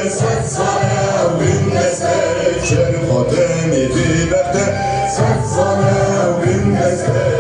صد ساله و این دسته شعر خاتمی بی بخته صد ساله و این دسته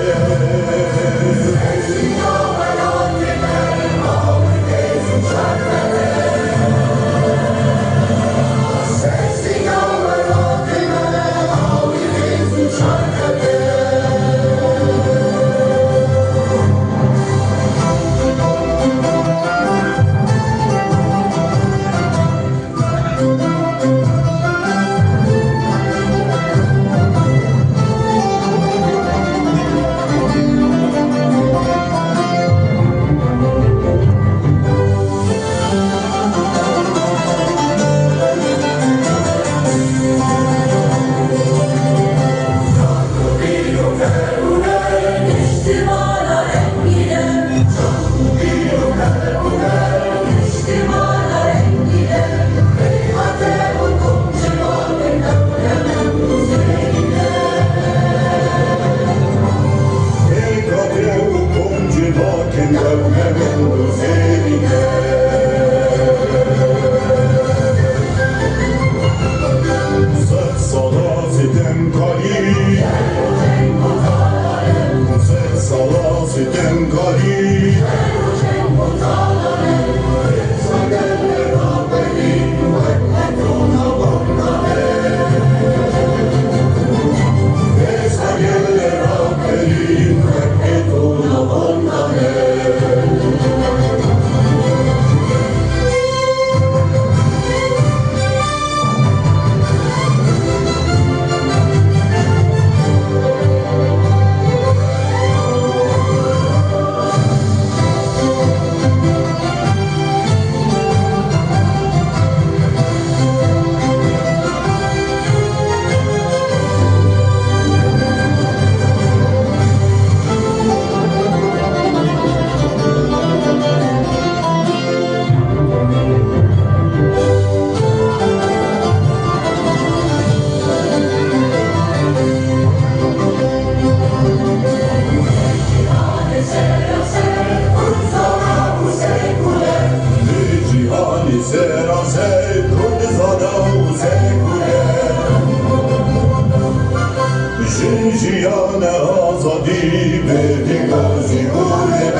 جیان آزادی به دیگازی بوده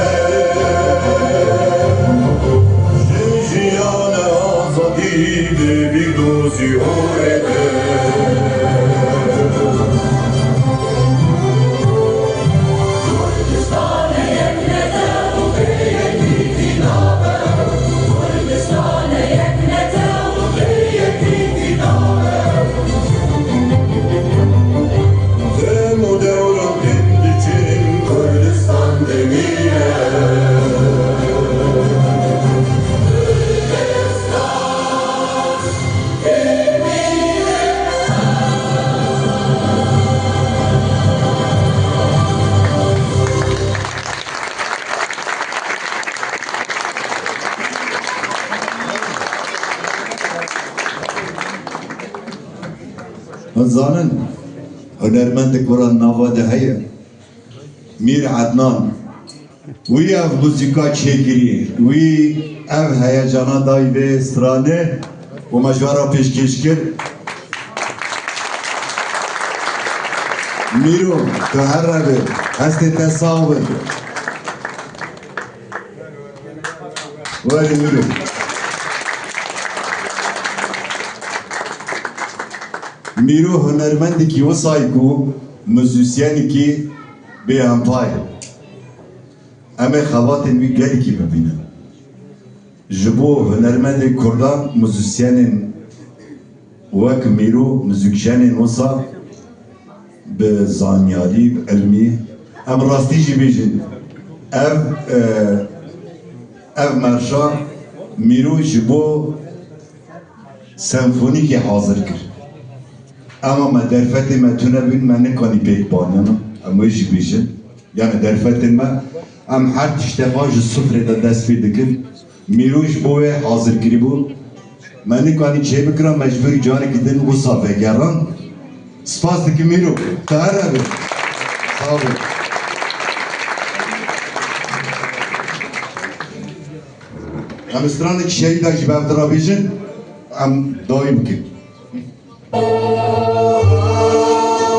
جیان آزادی به دیگازی بوده زانن هنرمند قرآن نواده هیا میر عدنان وی اف موسیقا چگیری وی اف هیجانا دای به استرانه و مجوارا پیشکش کرد میرو تو هر ربه هست تصاوب ولی میرو میرو هنرمندی که وصای کو موزیسیانی که به همپای اما خواتن بی گلی که ببینن جبو هنرمند کردان موزیسیان وک میرو موزیکشان وصا به زانیاری به علمی ام راستی جی بیجن اف مرشا میرو جبو سمفونی که حاضر کرد اما ما درفت ما تنبین ما نکنی پیک بانم اما ایشی بیشن یعنی درفت ما ام هر تشتفاج صفر دا دست پیدا کرد میروش بوه حاضر کری بود ما نکنی چه بکرم مجبوری جاری کدن و صافه گران سپاس دکی میرو تهره بید صافه ام استرانه که شهید داشتی به افترا بیشن ام دایم کن